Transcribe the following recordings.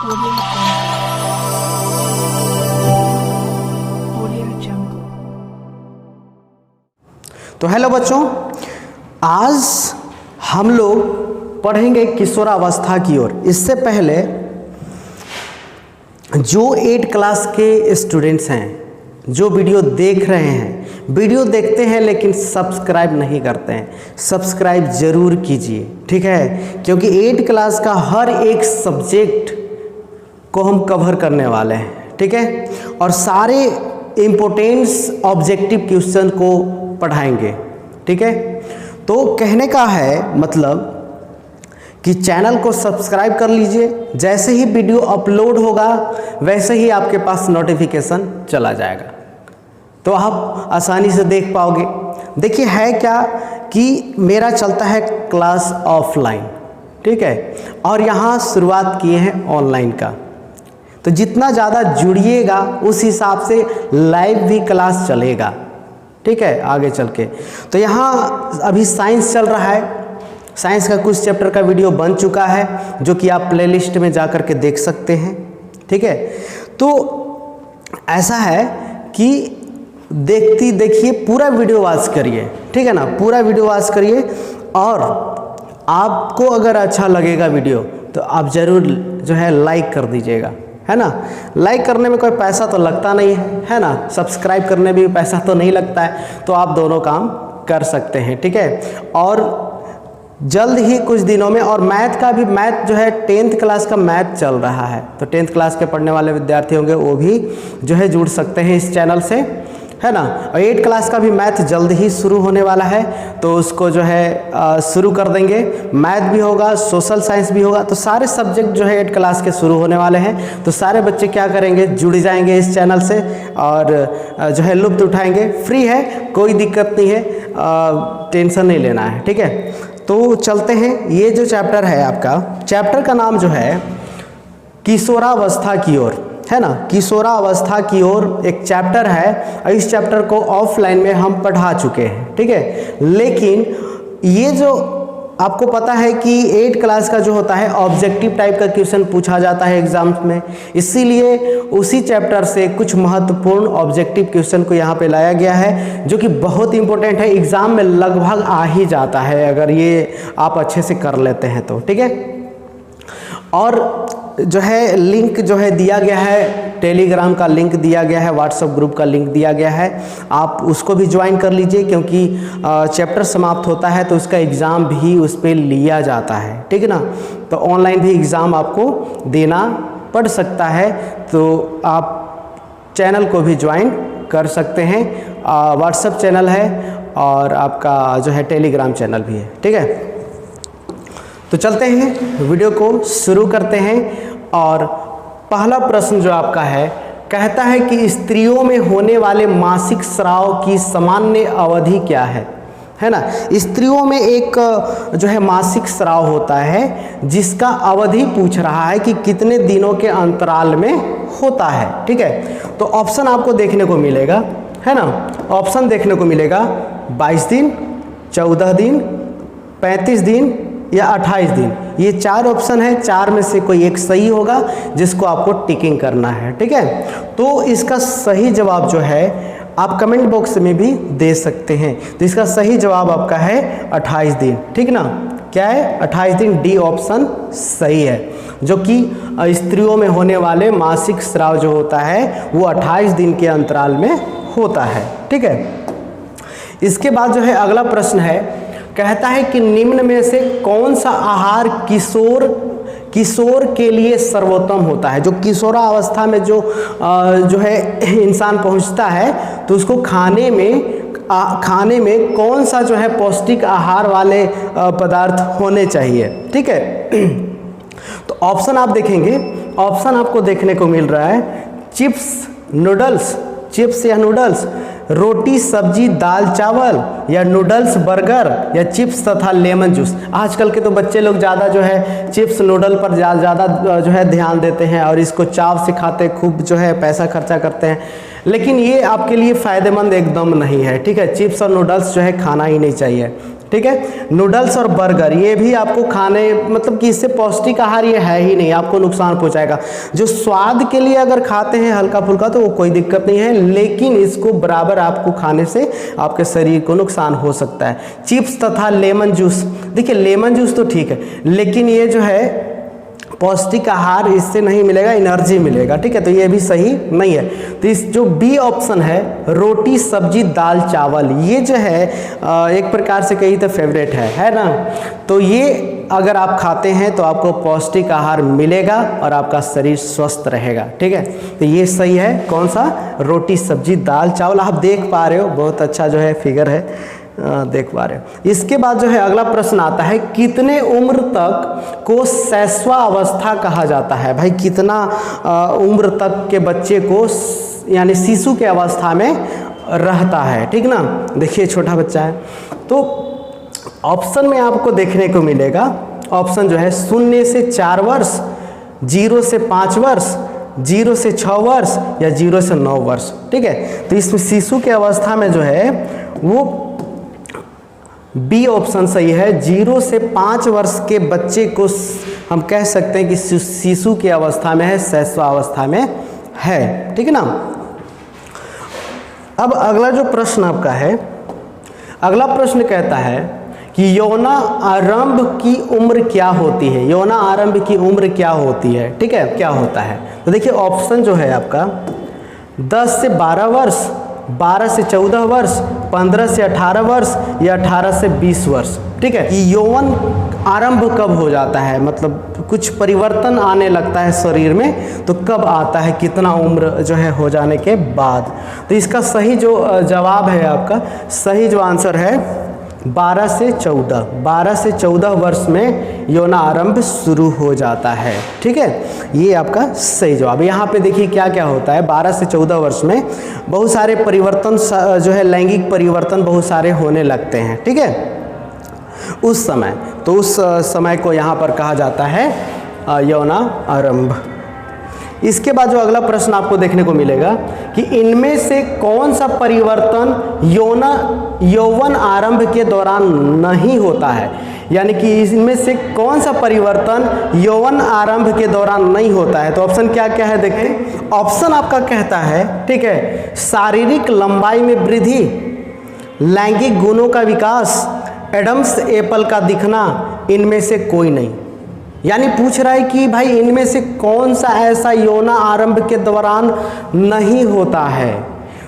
तो हेलो बच्चों, आज हम लोग पढ़ेंगे किशोरावस्था की ओर। इससे पहले जो 8 क्लास के स्टूडेंट्स हैं, जो वीडियो देख रहे हैं, वीडियो देखते हैं लेकिन सब्सक्राइब नहीं करते हैं, सब्सक्राइब ज़रूर कीजिए, ठीक है? क्योंकि 8 क्लास का हर एक सब्जेक्ट को हम कवर करने वाले हैं, ठीक है? और सारे इम्पोर्टेंस ऑब्जेक्टिव क्वेश्चन को पढ़ाएंगे, ठीक है? तो कहने का है मतलब कि चैनल को सब्सक्राइब कर लीजिए। जैसे ही वीडियो अपलोड होगा वैसे ही आपके पास नोटिफिकेशन चला जाएगा, तो आप आसानी से देख पाओगे। देखिए है क्या कि मेरा चलता है क्लास ऑफलाइन, ठीक है? और यहाँ शुरुआत किए हैं ऑनलाइन का। तो जितना ज़्यादा जुड़िएगा उस हिसाब से लाइव भी क्लास चलेगा, ठीक है, आगे चल के। तो यहाँ अभी साइंस चल रहा है, साइंस का कुछ चैप्टर का वीडियो बन चुका है जो कि आप प्लेलिस्ट में जा कर के देख सकते हैं, ठीक है? तो ऐसा है कि देखिए पूरा वीडियो वॉच करिए, ठीक है ना? पूरा वीडियो वॉच करिए, और आपको अगर अच्छा लगेगा वीडियो तो आप ज़रूर जो है लाइक कर दीजिएगा, है ना? लाइक करने में कोई पैसा तो लगता नहीं है ना? सब्सक्राइब करने में भी पैसा तो नहीं लगता है, तो आप दोनों काम कर सकते हैं, ठीक है? और जल्द ही कुछ दिनों में, और मैथ का भी, मैथ जो है 10th क्लास का मैथ चल रहा है, तो 10th क्लास के पढ़ने वाले विद्यार्थी होंगे वो भी जो है जुड़ सकते हैं इस चैनल से, है ना? और 8 क्लास का भी मैथ जल्द ही शुरू होने वाला है, तो उसको जो है शुरू कर देंगे। मैथ भी होगा, सोशल साइंस भी होगा, तो सारे सब्जेक्ट जो है 8 क्लास के शुरू होने वाले हैं। तो सारे बच्चे क्या करेंगे, जुड़ जाएंगे इस चैनल से और जो है लुत्फ़ उठाएंगे। फ्री है, कोई दिक्कत नहीं है, टेंशन नहीं लेना है, ठीक है? तो चलते हैं। ये जो चैप्टर है आपका, चैप्टर का नाम जो है किशोरावस्था की ओर, है ना? किशोरावस्था की ओर एक चैप्टर है, और इस चैप्टर को ऑफलाइन में हम पढ़ा चुके हैं, ठीक है? लेकिन ये जो आपको पता है कि 8 क्लास का जो होता है ऑब्जेक्टिव टाइप का क्वेश्चन पूछा जाता है एग्जाम्स में, इसीलिए उसी चैप्टर से कुछ महत्वपूर्ण ऑब्जेक्टिव क्वेश्चन को यहाँ पे लाया गया है, जो कि बहुत इंपॉर्टेंट है, एग्ज़ाम में लगभग आ ही जाता है अगर ये आप अच्छे से कर लेते हैं तो, ठीक है? और जो है लिंक जो है दिया गया है, टेलीग्राम का लिंक दिया गया है, व्हाट्सएप ग्रुप का लिंक दिया गया है, आप उसको भी ज्वाइन कर लीजिए, क्योंकि चैप्टर समाप्त होता है तो उसका एग्ज़ाम भी उस पर लिया जाता है, ठीक है ना? तो ऑनलाइन भी एग्ज़ाम आपको देना पड़ सकता है, तो आप चैनल को भी ज्वाइन कर सकते हैं। व्हाट्सएप चैनल है और आपका जो है टेलीग्राम चैनल भी है, ठीक है? तो चलते हैं, वीडियो को शुरू करते हैं। और पहला प्रश्न जो आपका है, कहता है कि स्त्रियों में होने वाले मासिक स्राव की सामान्य अवधि क्या है ना? स्त्रियों में एक जो है मासिक स्राव होता है, जिसका अवधि पूछ रहा है कि कितने दिनों के अंतराल में होता है, ठीक है? तो ऑप्शन आपको देखने को मिलेगा, है ना? ऑप्शन देखने को मिलेगा 22 दिन, 14 दिन, 35 दिन या 28 दिन। ये 4 ऑप्शन है, 4 में से कोई एक सही होगा जिसको आपको टिकिंग करना है, ठीक है? तो इसका सही जवाब जो है आप कमेंट बॉक्स में भी दे सकते हैं। तो इसका सही जवाब आपका है 28 दिन, ठीक ना? क्या है? 28 दिन, डी ऑप्शन सही है, जो कि स्त्रियों में होने वाले मासिक स्राव जो होता है वो 28 दिन के अंतराल में होता है, ठीक है? इसके बाद जो है अगला प्रश्न है, कहता है कि निम्न में से कौन सा आहार किशोर के लिए सर्वोत्तम होता है? जो किशोरावस्था में जो है इंसान पहुंचता है, तो उसको खाने में कौन सा जो है पौष्टिक आहार वाले पदार्थ होने चाहिए, ठीक है? तो ऑप्शन आप देखेंगे, ऑप्शन आपको देखने को मिल रहा है चिप्स या नूडल्स, रोटी सब्जी दाल चावल, या नूडल्स बर्गर, या चिप्स तथा लेमन जूस। आजकल के तो बच्चे लोग ज़्यादा जो है चिप्स नूडल पर ज़्यादा जो है ध्यान देते हैं और इसको चाव से खाते, खूब जो है पैसा खर्चा करते हैं, लेकिन ये आपके लिए फ़ायदेमंद एकदम नहीं है, ठीक है? चिप्स और नूडल्स जो है खाना ही नहीं चाहिए, ठीक ठीक है। नूडल्स और बर्गर ये भी आपको खाने मतलब कि इससे पौष्टिक आहार ये है ही नहीं, आपको नुकसान पहुंचाएगा। जो स्वाद के लिए अगर खाते हैं हल्का फुल्का तो वो कोई दिक्कत नहीं है, लेकिन इसको बराबर आपको खाने से आपके शरीर को नुकसान हो सकता है। चिप्स तथा लेमन जूस, देखिए लेमन जूस तो ठीक है, लेकिन ये जो है पौष्टिक आहार इससे नहीं मिलेगा, एनर्जी मिलेगा, ठीक है, तो ये भी सही नहीं है। तो इस जो बी ऑप्शन है रोटी सब्जी दाल चावल, ये जो है एक प्रकार से कही तो फेवरेट है ना। तो ये अगर आप खाते हैं तो आपको पौष्टिक आहार मिलेगा और आपका शरीर स्वस्थ रहेगा, ठीक है। तो ये सही है, कौन सा, रोटी सब्जी दाल चावल। आप देख पा रहे हो बहुत अच्छा जो है फिगर है, देख पा रहे हो। इसके बाद जो है अगला प्रश्न आता है, कितने उम्र तक को शैशवा अवस्था कहा जाता है। भाई कितना उम्र तक के बच्चे को यानी शिशु के अवस्था में रहता है, ठीक ना। देखिए छोटा बच्चा है तो ऑप्शन में आपको देखने को मिलेगा, ऑप्शन जो है 0 से 4 वर्ष, 0 से 5 वर्ष, 0 से 6 वर्ष या 0 से 9 वर्ष, ठीक है। तो इसमें शिशु के अवस्था में जो है वो बी ऑप्शन सही है। 0 से 5 वर्ष के बच्चे को हम कह सकते हैं कि शिशु की अवस्था में है, शैशवा अवस्था में है, ठीक है ना। अब अगला जो प्रश्न आपका है, अगला प्रश्न कहता है कि यौना आरंभ की उम्र क्या होती है। यौना आरंभ की उम्र क्या होती है, ठीक है, क्या होता है। तो देखिए ऑप्शन जो है आपका 10 से 12 वर्ष, 12 से 14 वर्ष, 15 से 18 वर्ष या 18 से 20 वर्ष, ठीक है। कि यौवन आरंभ कब हो जाता है, मतलब कुछ परिवर्तन आने लगता है शरीर में, तो कब आता है, कितना उम्र जो है हो जाने के बाद। तो इसका सही जो जवाब है आपका, सही जो आंसर है 12 से 14, 12 से 14 वर्ष में यौना आरंभ शुरू हो जाता है, ठीक है। ये आपका सही जवाब। यहाँ पे देखिए क्या क्या होता है, 12 से 14 वर्ष में बहुत सारे परिवर्तन जो है लैंगिक परिवर्तन बहुत सारे होने लगते हैं, ठीक है, उस समय। तो उस समय को यहाँ पर कहा जाता है यौना आरंभ। इसके बाद जो अगला प्रश्न आपको देखने को मिलेगा कि इनमें से कौन सा परिवर्तन यौवन आरंभ के दौरान नहीं होता है, यानी कि इनमें से कौन सा परिवर्तन यौवन आरंभ के दौरान नहीं होता है। तो ऑप्शन क्या क्या है देखें। ऑप्शन आपका कहता है, ठीक है, शारीरिक लंबाई में वृद्धि, लैंगिक गुणों का विकास, एडम्स एप्पल का दिखना, इनमें से कोई नहीं। यानी पूछ रहा है कि भाई इनमें से कौन सा ऐसा यौना आरंभ के दौरान नहीं होता है।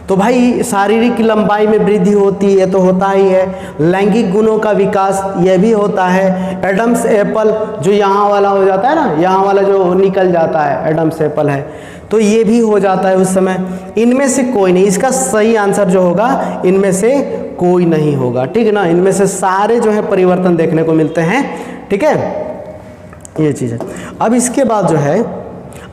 तो भाई शारीरिक लंबाई में वृद्धि होती है तो होता ही है, लैंगिक गुणों का विकास यह भी होता है, एडम्स एप्पल जो यहाँ वाला हो जाता है ना, यहाँ वाला जो निकल जाता है एडम्स एप्पल है, तो ये भी हो जाता है उस समय। इनमें से कोई नहीं, इसका सही आंसर जो होगा इनमें से कोई नहीं होगा, ठीक है ना। इनमें से सारे जो है परिवर्तन देखने को मिलते हैं, ठीक है, ये चीज़ है। अब इसके बाद जो है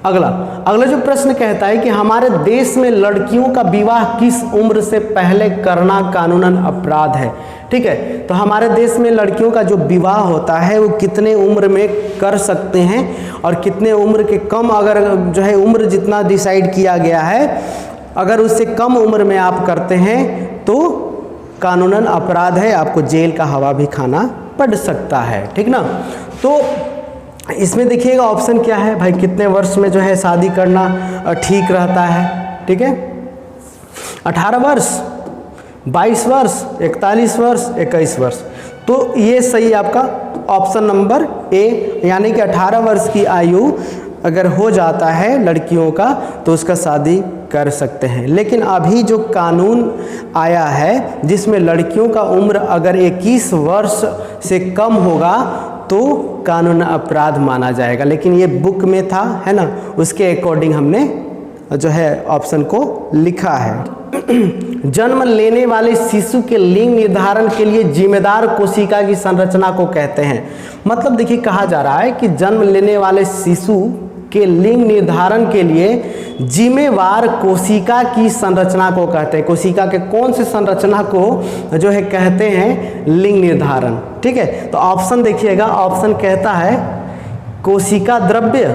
अगला जो प्रश्न कहता है कि हमारे देश में लड़कियों का विवाह किस उम्र से पहले करना कानूनन अपराध है, ठीक है। तो हमारे देश में लड़कियों का जो विवाह होता है वो कितने उम्र में कर सकते हैं और कितने उम्र के कम, अगर जो है उम्र जितना डिसाइड किया गया है, अगर उससे कम उम्र में आप करते हैं तो कानूनन अपराध है, आपको जेल का हवा भी खाना पड़ सकता है, ठीक ना। तो इसमें देखिएगा ऑप्शन क्या है भाई, कितने वर्ष में जो है शादी करना ठीक रहता है, ठीक है। 18 वर्ष, 22 वर्ष, 41 वर्ष, 21 वर्ष। तो ये सही आपका ऑप्शन नंबर ए, यानी कि 18 वर्ष की आयु अगर हो जाता है लड़कियों का तो उसका शादी कर सकते हैं। लेकिन अभी जो कानून आया है जिसमें लड़कियों का उम्र अगर 21 वर्ष से कम होगा तो कानून अपराध माना जाएगा, लेकिन ये बुक में था, है ना, उसके अकॉर्डिंग हमने जो है ऑप्शन को लिखा है। जन्म लेने वाले शिशु के लिंग निर्धारण के लिए जिम्मेदार कोशिका की संरचना को कहते हैं। मतलब देखिए कहा जा रहा है कि जन्म लेने वाले शिशु के लिंग निर्धारण के लिए जिम्मेवार कोशिका की संरचना को कहते हैं। कोशिका के कौन से संरचना को जो है कहते हैं लिंग निर्धारण, ठीक है। तो ऑप्शन देखिएगा, ऑप्शन कहता है कोशिका द्रव्य,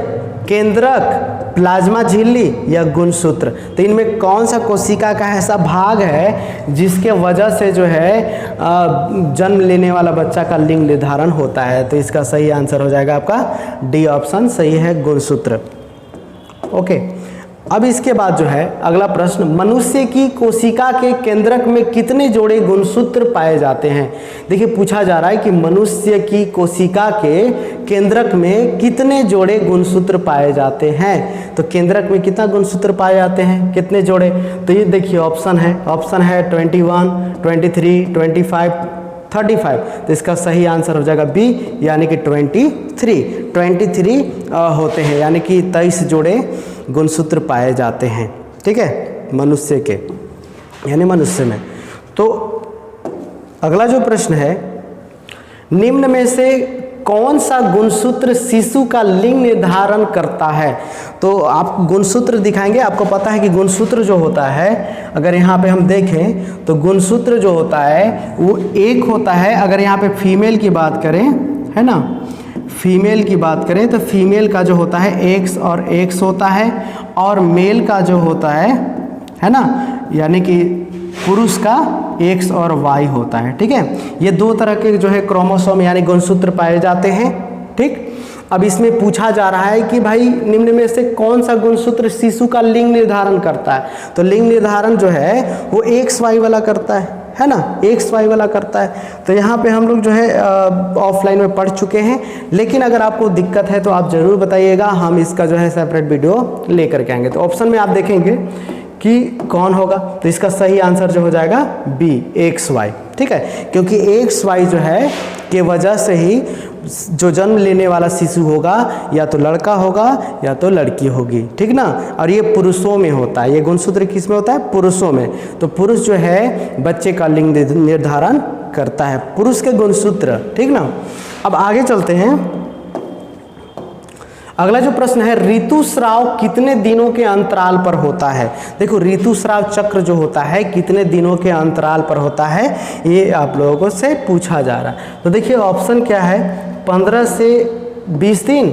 केंद्रक, प्लाज्मा झिल्ली या गुणसूत्र। तो इनमें कौन सा कोशिका का ऐसा भाग है जिसके वजह से जो है जन्म लेने वाला बच्चा का लिंग निर्धारण होता है? तो इसका सही आंसर हो जाएगा आपका डी ऑप्शन सही है, गुणसूत्र। ओके, अब इसके बाद जो है अगला प्रश्न, मनुष्य की कोशिका के केंद्रक में कितने जोड़े गुणसूत्र पाए जाते हैं? देखिए पूछा जा रहा है कि मनुष्य की कोशिका के केंद्रक में कितने जोड़े गुणसूत्र पाए जाते हैं। तो केंद्रक में कितना गुणसूत्र पाए जाते हैं, कितने जोड़े? तो ये देखिए ऑप्शन है 21, 23, 25, 35। तो इसका सही आंसर हो जाएगा बी, यानी कि 23 होते हैं, यानी कि 23 जोड़े गुणसूत्र पाए जाते हैं। ठीक है, मनुष्य के यानी मनुष्य में। तो अगला जो प्रश्न है, निम्न में से कौन सा गुणसूत्र शिशु का लिंग निर्धारण करता है? तो आप गुणसूत्र दिखाएंगे, आपको पता है कि गुणसूत्र जो होता है, अगर यहाँ पे हम देखें तो गुणसूत्र जो होता है वो एक होता है। अगर यहाँ पे फीमेल की बात करें, है ना, फीमेल की बात करें तो फीमेल का जो होता है एक्स और एक्स होता है, और मेल का जो होता है ना, यानी कि पुरुष का एक्स और वाई होता है। ठीक है, ये दो तरह के जो है क्रोमोसोम यानी गुणसूत्र पाए जाते हैं। ठीक, अब इसमें पूछा जा रहा है कि भाई निम्न में से कौन सा गुणसूत्र शिशु का लिंग निर्धारण करता है? तो लिंग निर्धारण जो है वो एक्स वाई वाला करता है ना, एक्स वाई वाला करता है। तो यहाँ पे हम लोग जो है ऑफलाइन में पढ़ चुके हैं, लेकिन अगर आपको दिक्कत है तो आप ज़रूर बताइएगा, हम इसका जो है सेपरेट वीडियो लेकर के आएंगे। तो ऑप्शन में आप देखेंगे कि कौन होगा, तो इसका सही आंसर जो हो जाएगा बी, एक्स वाई। ठीक है, क्योंकि एक्स वाई जो है के वजह से ही जो जन्म लेने वाला शिशु होगा या तो लड़का होगा या तो लड़की होगी। ठीक ना, और ये पुरुषों में होता है, ये गुणसूत्र किस में होता है? पुरुषों में। तो पुरुष जो है बच्चे का लिंग निर्धारण करता है, पुरुष के गुणसूत्र। ठीक ना, अब आगे चलते हैं। अगला जो प्रश्न है, ऋतुस्राव कितने दिनों के अंतराल पर होता है? देखो ऋतुस्राव चक्र जो होता है कितने दिनों के अंतराल पर होता है, ये आप लोगों से पूछा जा रहा है। तो देखिए ऑप्शन क्या है, 15 से 20 दिन,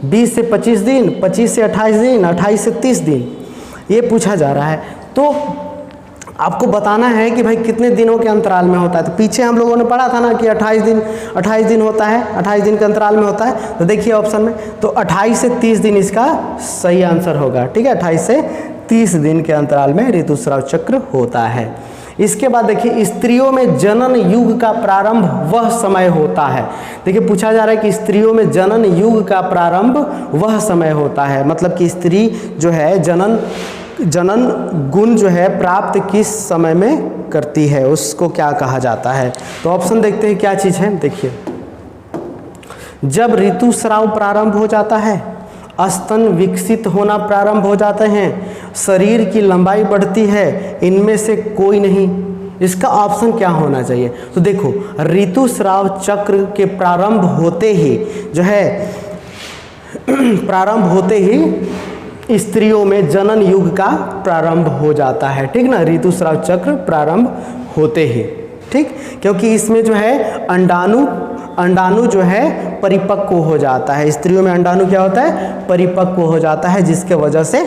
20 से 25 दिन, 25 से 28 दिन, 28 से 30 दिन, ये पूछा जा रहा है। तो आपको बताना है कि भाई कितने दिनों के अंतराल में होता है। तो पीछे हम लोगों ने पढ़ा था ना कि 28 दिन होता है, 28 दिन के अंतराल में होता है। तो देखिए ऑप्शन में, तो 28 से 30 दिन इसका सही आंसर होगा। ठीक है, 28 से 30 दिन के अंतराल में ऋतुस्राव चक्र होता है। इसके बाद देखिए, स्त्रियों में जनन युग का प्रारंभ वह समय होता है। देखिए पूछा जा रहा है कि स्त्रियों में जनन युग का प्रारंभ वह समय होता है, मतलब कि स्त्री जो है जनन गुण जो है प्राप्त किस समय में करती है, उसको क्या कहा जाता है? तो ऑप्शन देखते हैं क्या चीज़ है। देखिए, जब ऋतुस्राव प्रारंभ हो जाता है, स्तन विकसित होना प्रारंभ हो जाते हैं, शरीर की लंबाई बढ़ती है, इनमें से कोई नहीं। इसका ऑप्शन क्या होना चाहिए? तो देखो, ऋतुस्राव चक्र के प्रारंभ होते ही जो है प्रारंभ होते ही स्त्रियों में जनन युग का प्रारंभ हो जाता है। ठीक ना, ऋतुस्राव चक्र प्रारंभ होते ही। ठीक, क्योंकि इसमें जो है अंडाणु जो है परिपक्व हो जाता है। स्त्रियों में अंडाणु क्या होता है? परिपक्व हो जाता है, जिसके वजह से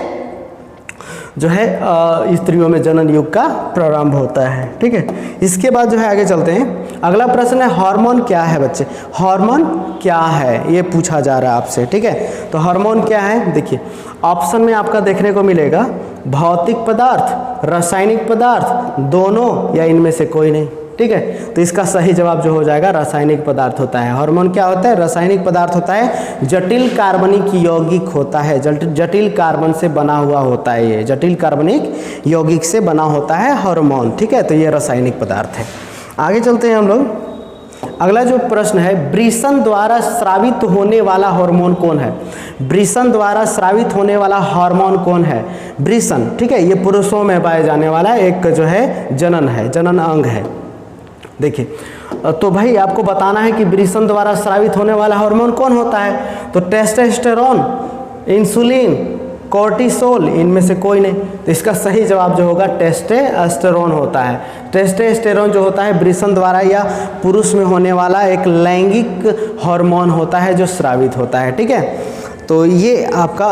जो है स्त्रियों में जनन युग का प्रारंभ होता है। ठीक है, इसके बाद जो है आगे चलते हैं। अगला प्रश्न है, हार्मोन क्या है बच्चे? हार्मोन क्या है ये पूछा जा रहा है आपसे। ठीक है, तो हार्मोन क्या है? देखिए ऑप्शन में आपका देखने को मिलेगा भौतिक पदार्थ, रासायनिक पदार्थ, दोनों, या इनमें से कोई नहीं। ठीक है, तो इसका सही जवाब जो हो जाएगा रासायनिक पदार्थ होता है। हार्मोन क्या होता है? रासायनिक पदार्थ होता है, जटिल कार्बनिक यौगिक होता है, जटिल कार्बन से बना हुआ होता है, ये जटिल कार्बनिक यौगिक से बना होता है हार्मोन। ठीक है, तो ये रासायनिक पदार्थ है। आगे चलते हैं हम लोग। अगला जो प्रश्न है, वृषण द्वारा स्रावित होने वाला हार्मोन कौन है? वृषण द्वारा स्रावित होने वाला हार्मोन कौन है? वृषण। ठीक है, ये पुरुषों में पाए जाने वाला एक जो है जनन अंग है। देखिए, तो भाई आपको बताना है कि वृषण द्वारा स्रावित होने वाला हार्मोन कौन होता है? तो टेस्टोस्टेरोन, इंसुलिन, कोर्टिसोल, इनमें से कोई नहीं। तो इसका सही जवाब जो होगा टेस्टोस्टेरोन होता है। टेस्टोस्टेरोन जो होता है वृषण द्वारा या पुरुष में होने वाला एक लैंगिक हार्मोन होता है जो स्रावित होता है। ठीक है, तो ये आपका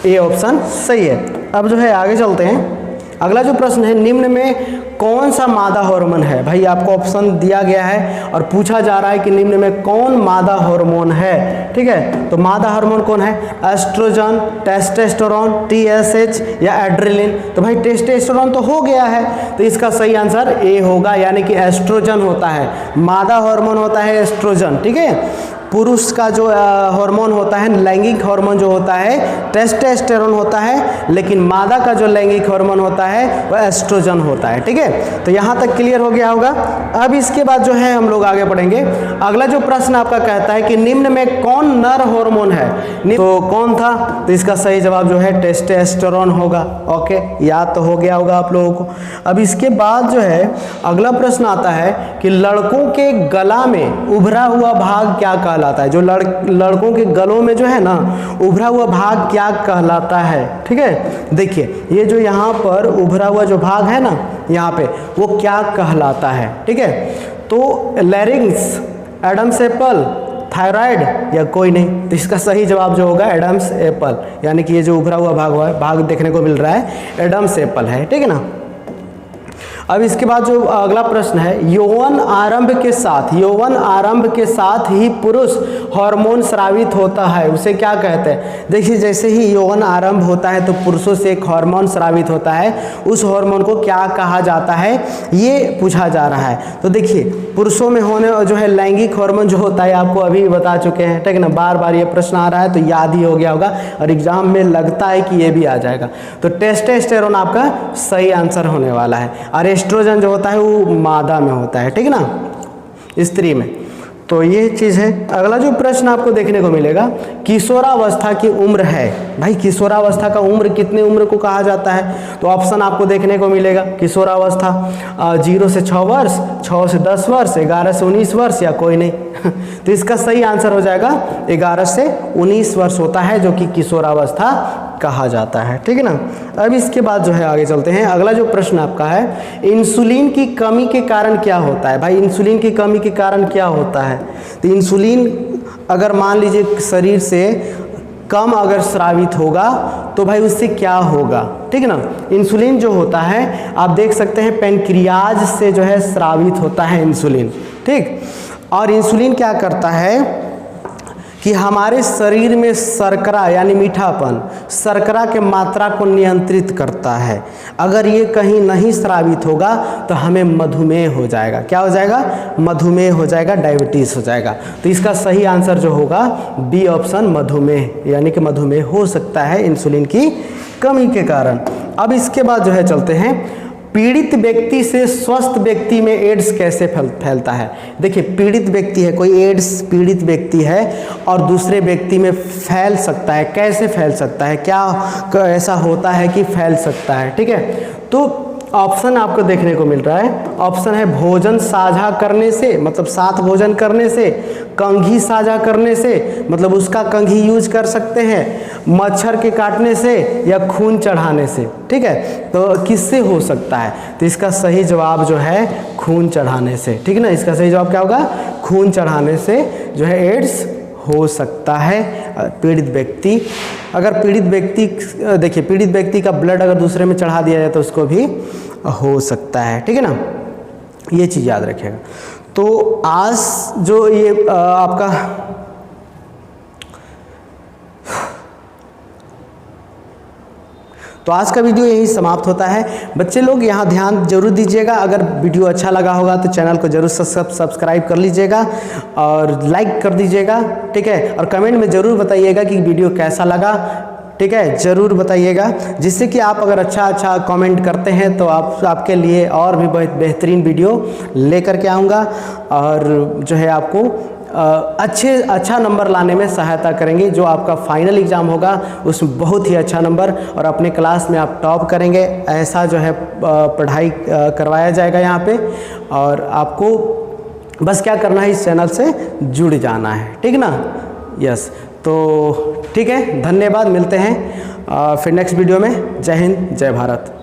ए ऑप्शन सही है। अब जो है आगे चलते हैं। अगला जो प्रश्न है, निम्न में कौन सा मादा हार्मोन है। भाई आपको ऑप्शन दिया गया है और पूछा जा रहा है कि निम्न में कौन मादा हार्मोन है। ठीक है, तो मादा हार्मोन कौन है? एस्ट्रोजन, टेस्टोस्टेरोन, TSH या एड्रेलिन। तो भाई टेस्टोस्टेरोन तो हो गया है, तो इसका सही आंसर ए होगा, यानी कि एस्ट्रोजन होता है। मादा हार्मोन होता है एस्ट्रोजन। ठीक है, पुरुष का जो हार्मोन होता है, लैंगिक हार्मोन जो होता है, टेस्टोस्टेरोन होता है, लेकिन मादा का जो लैंगिक हार्मोन होता है वह एस्ट्रोजन होता है। ठीक है, तो यहाँ तक क्लियर हो गया होगा। अब इसके बाद जो है हम लोग आगे बढ़ेंगे। अगला जो प्रश्न आपका कहता है कि निम्न में कौन नर हार्मोन है, तो कौन था? तो इसका सही जवाब जो है टेस्टोस्टेरोन होगा। ओके, याद तो हो गया होगा आप लोगों को। अब इसके बाद जो है अगला प्रश्न आता है कि लड़कों के गला में उभरा हुआ भाग क्या कहलाता है। जो लड़कों के गलों में जो है ना उभरा हुआ भाग क्या कहलाता है। ठीक है, देखिए ये जो यहाँ पर उभरा हुआ जो भाग है ना यहाँ पे, वो क्या कहलाता है। ठीक है, तो लैरिंग्स, एडम्स एप्पल, थायराइड या कोई नहीं। तो इसका सही जवाब जो होगा एडम्स एप्पल, यानी कि ये जो उभरा हुआ भाग देखने को मिल रहा है एडम्स एप्पल है। ठीक है ना। अब इसके बाद जो अगला प्रश्न है, यौवन आरंभ के साथ ही पुरुष हार्मोन स्रावित होता है, उसे क्या कहते हैं। देखिए जैसे ही यौवन आरंभ होता है तो पुरुषों से एक हार्मोन स्रावित होता है, उस हार्मोन को क्या कहा जाता है, ये पूछा जा रहा है। तो देखिए पुरुषों में होने जो है लैंगिक हार्मोन जो होता है, आपको अभी बता चुके हैं। ठीक है ना, बार बार ये प्रश्न आ रहा है तो याद ही हो गया होगा और एग्जाम में लगता है कि ये भी आ जाएगा। तो टेस्टोस्टेरोन आपका सही आंसर होने वाला है, और एस्ट्रोजन जो होता है वो मादा में होता है। ठीक है ना, स्त्री में। तो ये चीज़ है। अगला जो प्रश्न आपको देखने को मिलेगा, किशोरावस्था की उम्र है। भाई किशोरावस्था का उम्र कितने उम्र को कहा जाता है। तो ऑप्शन आपको देखने को मिलेगा, किशोरावस्था 0 से 6 वर्ष, 6 से 10 वर्ष, 11 से 19 वर्ष या कोई नहीं। तो इसका सही आंसर हो जाएगा 11 से 19 वर्ष होता है, जो कि किशोरावस्था कहा जाता है। ठीक है ना। अब इसके बाद जो है आगे चलते हैं। अगला जो प्रश्न आपका है, इंसुलिन की कमी के कारण क्या होता है। भाई इंसुलिन की कमी के कारण क्या होता है। तो इंसुलिन अगर मान लीजिए शरीर से कम अगर स्रावित होगा तो भाई उससे क्या होगा। ठीक है ना। इंसुलिन जो होता है आप देख सकते हैं पेनक्रियाज से जो है स्रावित होता है इंसुलिन। ठीक, और इंसुलिन क्या करता है कि हमारे शरीर में शर्करा यानी मीठापन, शर्करा के मात्रा को नियंत्रित करता है। अगर ये कहीं नहीं स्रावित होगा तो हमें मधुमेह हो जाएगा। क्या हो जाएगा? मधुमेह हो जाएगा, डायबिटीज़ हो जाएगा। तो इसका सही आंसर जो होगा बी ऑप्शन मधुमेह, यानी कि मधुमेह हो सकता है इंसुलिन की कमी के कारण। अब इसके बाद जो है चलते हैं, पीड़ित व्यक्ति से स्वस्थ व्यक्ति में एड्स कैसे फैलता है। देखिए पीड़ित व्यक्ति है, कोई एड्स पीड़ित व्यक्ति है और दूसरे व्यक्ति में फैल सकता है। कैसे फैल सकता है, क्या ऐसा होता है कि फैल सकता है। ठीक है, तो ऑप्शन आपको देखने को मिल रहा है। ऑप्शन है भोजन साझा करने से, मतलब साथ भोजन करने से, कंघी साझा करने से, मतलब उसका कंघी यूज कर सकते हैं, मच्छर के काटने से या खून चढ़ाने से। ठीक है, तो किससे हो सकता है। तो इसका सही जवाब जो है खून चढ़ाने से। ठीक है ना, इसका सही जवाब क्या होगा? खून चढ़ाने से जो है एड्स हो सकता है। पीड़ित व्यक्ति, अगर पीड़ित व्यक्ति, देखिए पीड़ित व्यक्ति का ब्लड अगर दूसरे में चढ़ा दिया जाए तो उसको भी हो सकता है। ठीक है ना, ये चीज़ याद रखिएगा। तो आज जो ये आपका तो आज का वीडियो यही समाप्त होता है। बच्चे लोग यहाँ ध्यान जरूर दीजिएगा। अगर वीडियो अच्छा लगा होगा तो चैनल को जरूर सब्सक्राइब कर लीजिएगा और लाइक कर दीजिएगा। ठीक है, और कमेंट में ज़रूर बताइएगा कि वीडियो कैसा लगा। ठीक है, ज़रूर बताइएगा, जिससे कि आप अगर अच्छा कमेंट करते हैं तो आपके लिए और भी बहुत बेहतरीन वीडियो लेकर के आऊँगा और जो है आपको अच्छा नंबर लाने में सहायता करेंगे। जो आपका फाइनल एग्ज़ाम होगा उसमें बहुत ही अच्छा नंबर और अपने क्लास में आप टॉप करेंगे, ऐसा जो है पढ़ाई करवाया जाएगा यहाँ पे। और आपको बस क्या करना है, इस चैनल से जुड़ जाना है। ठीक ना। यस, तो ठीक है, धन्यवाद। मिलते हैं फिर नेक्स्ट वीडियो में। जय हिंद, जय भारत।